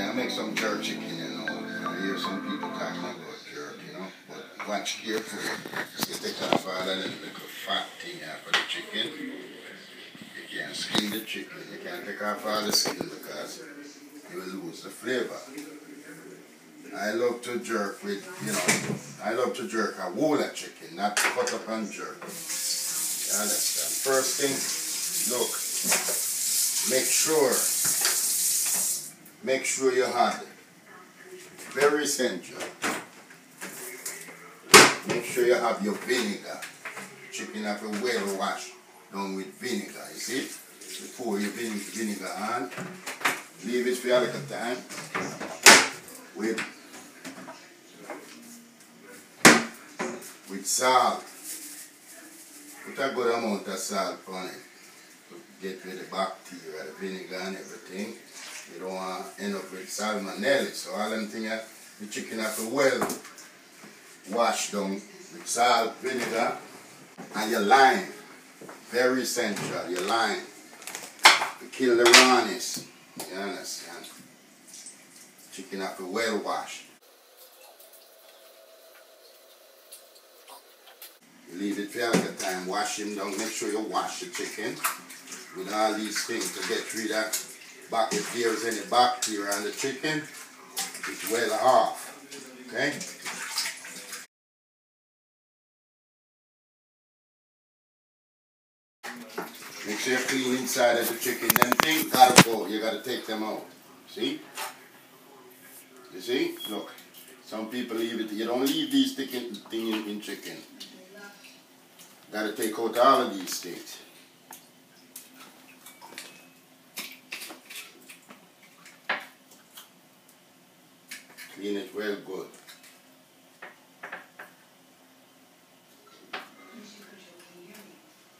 I make some jerk chicken, you know. I hear some people talking about jerk, you know. But watch carefully. You take off all that little fat thing out of the chicken. You can't skin the chicken. You can't take off all the skin because you will lose the flavor. I love to jerk with, you know, I love to jerk a whole chicken, not cut up and jerk. You understand? First thing, look, make sure you have it. Very essential. Make sure you have your vinegar. Chicken have to well wash down with vinegar, you see? You pour your vinegar on, leave it for a little time with salt. Put a good amount of salt on it to get rid of the bacteria, the vinegar and everything. You don't want to end up with salmonella. So all them things, the chicken have to well wash down with salt, vinegar, and your lime. Very essential, your lime. To kill the rawness. You understand? Chicken have to well wash. You leave it for a little time, wash him down, make sure you wash the chicken with all these things to get rid of if there's any bacteria on the chicken, it's well off. Okay? Make sure you clean inside of the chicken. Them things gotta go. You gotta take them out. See? You see? Look. Some people leave it. You don't leave these things in chicken. Gotta take out all of these things. Clean it well good.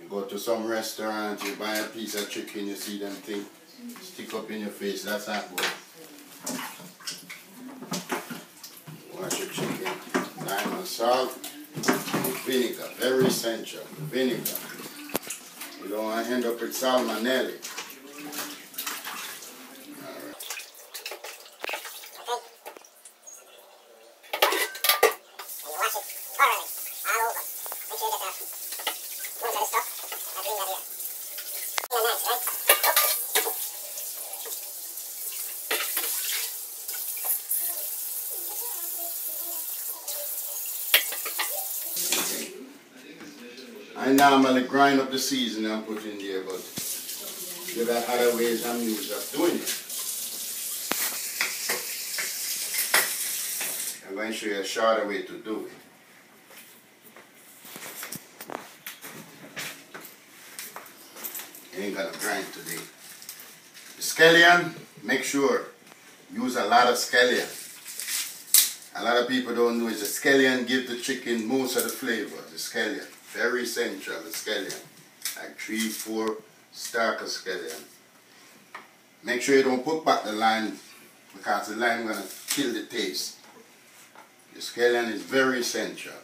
You go to some restaurant, you buy a piece of chicken, you see them things stick up in your face. That's not good. Wash your chicken. Lime and salt. Vinegar, very essential. Vinegar. You don't want to end up with salmonella. I normally grind up the seasoning and put in there, but you got other ways and means of doing it. I'm going to show you a shorter way to do it. You ain't gonna grind today. The scallion, make sure use a lot of scallion. A lot of people don't know is the scallion give the chicken most of the flavor. The scallion. Very essential, the scallion. Like 3-4 stalk of scallion. Make sure you don't put back the lime because the lime is going to kill the taste. The scallion is very essential.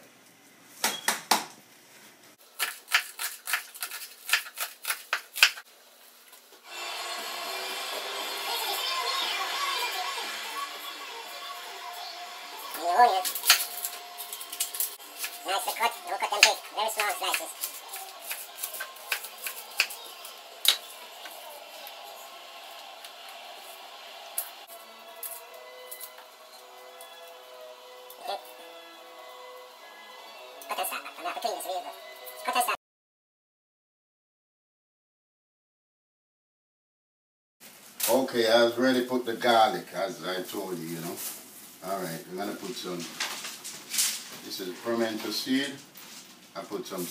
Nicely cut, don't cut them big, very small slices. Okay. Cut and start, I'm going to clean this really good. Cut and start. Okay, I was ready to put the garlic as I told you, you know. Alright, I'm going to put some, this is pimento seed. I put some,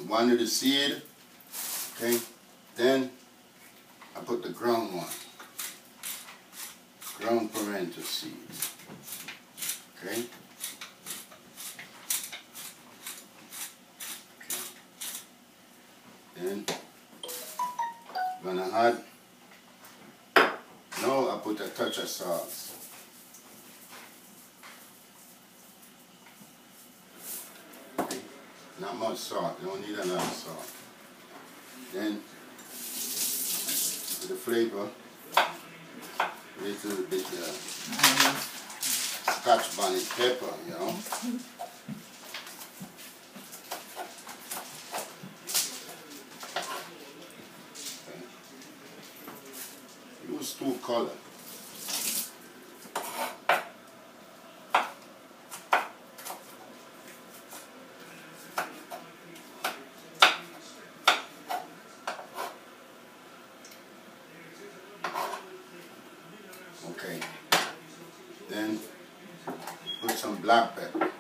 one of the seed, okay. Then I put the ground one, ground pimento seed, okay. Then I'm going to add, now I put a touch of salt. Not much salt, you don't need a lot of salt. Then, with the flavor, little bit Scotch bonnet pepper, you know. Okay. Use 2 colors. Okay, then put some black pepper.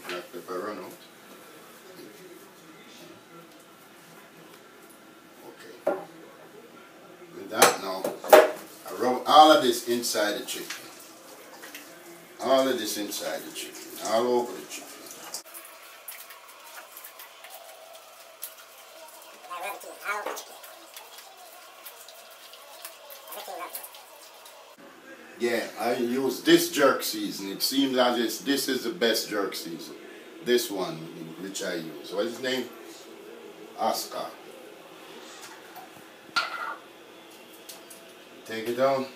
Black pepper run out. Okay, with that now, I rub all of this inside the chicken. All of this inside the chicken, all over the chicken. Yeah, I use this jerk season. It seems like this is the best jerk season. This one, which I use. What's his name? Oscar. Take it down.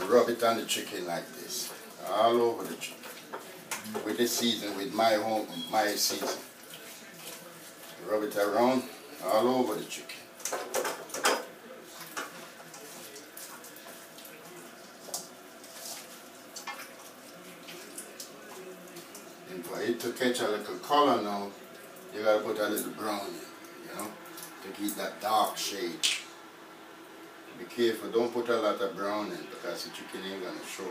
And rub it on the chicken like this, all over the chicken, with the season, with my season. Rub it around, all over the chicken. And for it to catch a little color now, you gotta put a little brown in, you know, to keep that dark shade. Be careful, don't put a lot of brown in because the chicken ain't gonna show.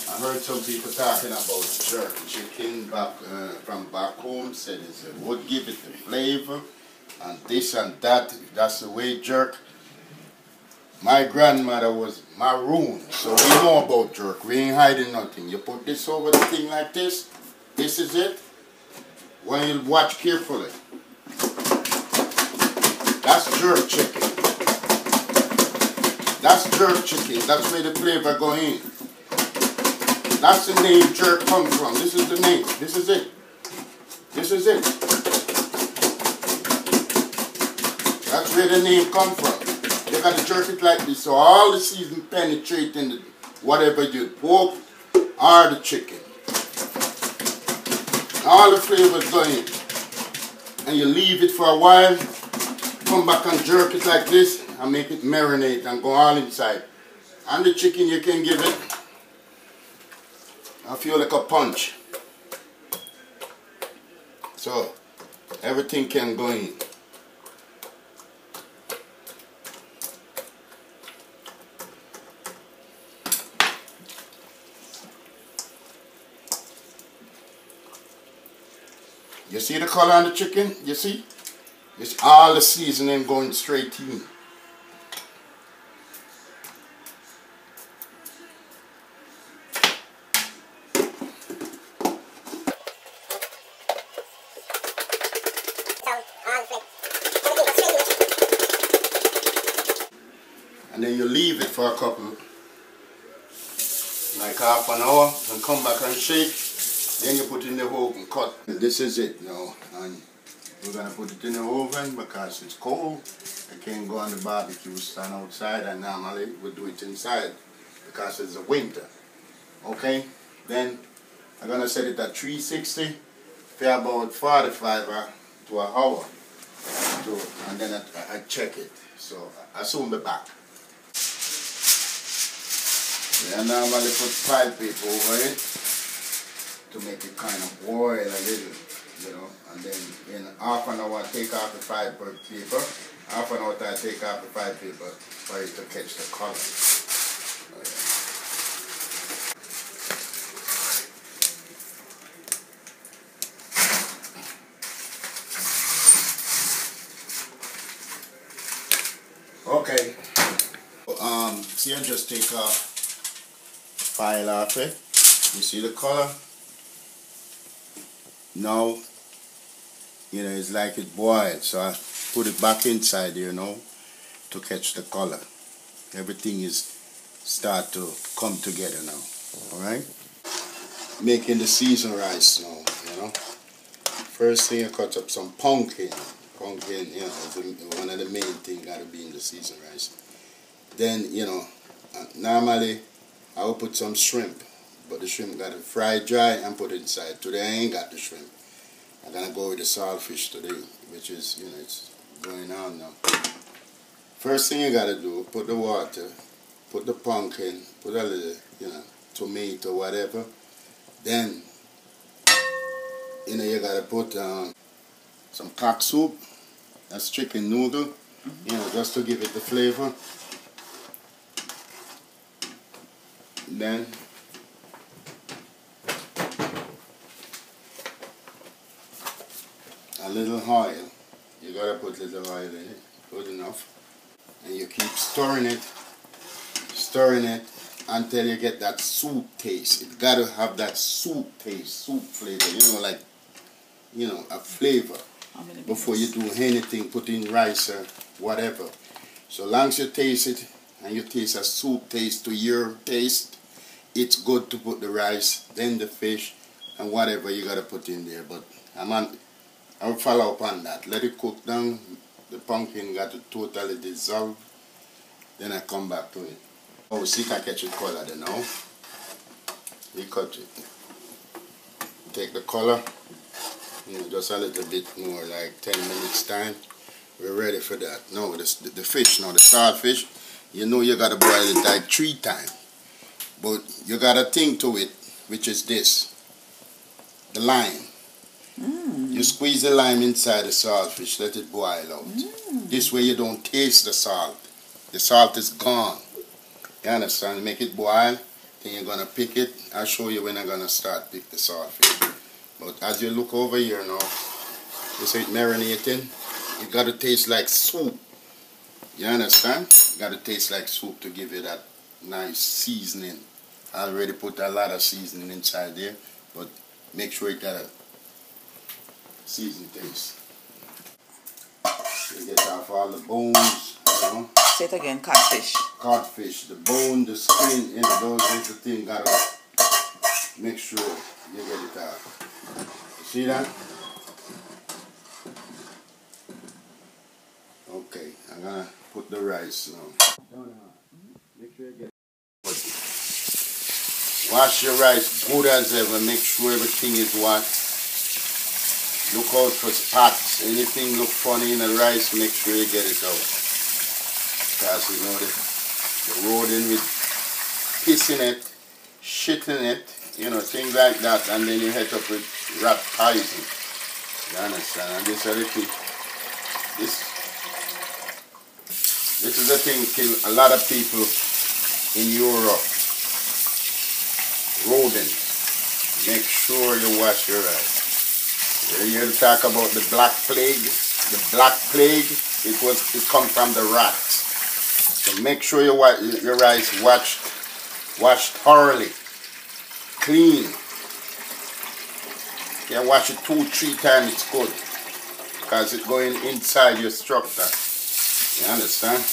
I heard some people talking about jerk chicken back from back home, said it would give it the flavor and this and that. That's the way jerk. My grandmother was maroon, so we know about jerk. We ain't hiding nothing. You put this over the thing like this. This is it. When you watch carefully. That's jerk chicken. That's jerk chicken. That's where the flavor go in. That's the name jerk comes from. This is the name. This is it. This is it. That's where the name comes from. You got to jerk it like this so all the season penetrate in the, whatever you pork or the chicken. All the flavors go in. And you leave it for a while. Come back and jerk it like this and make it marinate and go all inside. And the chicken you can give it, I feel like a punch. So everything can go in. You see the color on the chicken? You see? It's all the seasoning going straight in. And then you leave it for a couple, like half an hour, and come back and shake. Then you put it in the oven, cut. This is it now, and we're gonna put it in the oven because it's cold. I can't go on the barbecue stand outside, and normally we do it inside because it's the winter. Okay, then I'm gonna set it at 360 for about 45 to an hour. And then I check it. So I'll soon be back. I normally put file paper over it to make it kind of boil a little, you know, and then in half an hour I take off the file paper, half an hour I take off the file paper for it to catch the color. Okay, see I just take off file off it. You see the color? Now, you know, it's like it boiled. So I put it back inside there now to catch the color. Everything is start to come together now. Alright? Making the seasoned rice now, you know. First thing, I cut up some pumpkin. Pumpkin, you know, one of the main things got to be in the seasoned rice. Then, you know, normally I will put some shrimp, but the shrimp got to fry dry and put it inside. Today I ain't got the shrimp. I'm going to go with the saltfish today, which is, you know, it's going on now. First thing you got to do, put the water, put the pumpkin, put a little, you know, tomato, whatever. Then, you know, you got to put some cock soup. That's chicken noodle, you know, just to give it the flavor. Then, a little oil. You gotta put little oil in it, good enough. And you keep stirring it until you get that soup taste. It gotta have that soup taste, soup flavor, you know, like, you know, a flavor. Before you do anything, put in rice or whatever. So long as you taste it and you taste a soup taste to your taste, it's good to put the rice, then the fish, and whatever you gotta put in there. But I'll follow up on that. Let it cook down. The pumpkin got to totally dissolve. Then I come back to it. Oh, see, I catch it color then now. We cut it. Take the color. You know, just a little bit more, like 10 minutes time. We're ready for that. No, the fish now, the saltfish, you know you gotta boil it like 3 times. But you got a thing to it, which is this. The lime. You squeeze the lime inside the saltfish, let it boil out. This way you don't taste the salt. The salt is gone. You understand? Make it boil, then you're gonna pick it. I'll show you when I'm gonna start pick the saltfish. But as you look over here now, you see it marinating. It got to taste like soup. You understand? It got to taste like soup to give you that nice seasoning. I already put a lot of seasoning inside there, but make sure it got a seasoned taste. You get off all the bones, you know. Say it again, codfish. Codfish, the bone, the skin, you know, those little things got to make sure you get it out. See that? Okay, I'm gonna put the rice now. Make sure you get it. Wash your rice good as ever. Make sure everything is washed. Look out for spots. Anything look funny in the rice, make sure you get it out. Because you know the rodent with piss in it, shit in it, you know, things like that, and then you head up with rat poison. You understand? And this is the thing. This is the thing kill a lot of people in Europe. Rodents. Make sure you wash your rice. You're here to talk about the black plague. The black plague, it comes from the rats. So make sure your rice washed thoroughly. Clean. You can wash it 2-3 times, it's good. Because it's going inside your structure. You understand?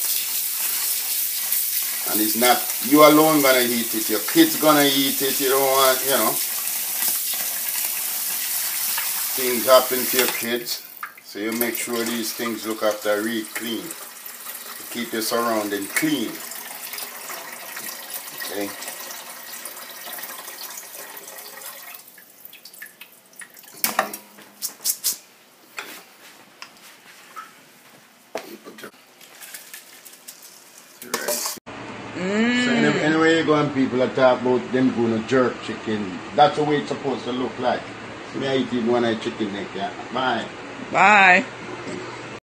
And it's not you alone gonna eat it, your kids gonna eat it, you don't want, you know. Things happen to your kids. So you make sure these things look after real clean. Keep your surrounding clean. Okay. So anyway you go and people are talking about them going to jerk chicken. That's the way it's supposed to look like. Me I eat it when I chicken neck, yeah. Bye. Bye.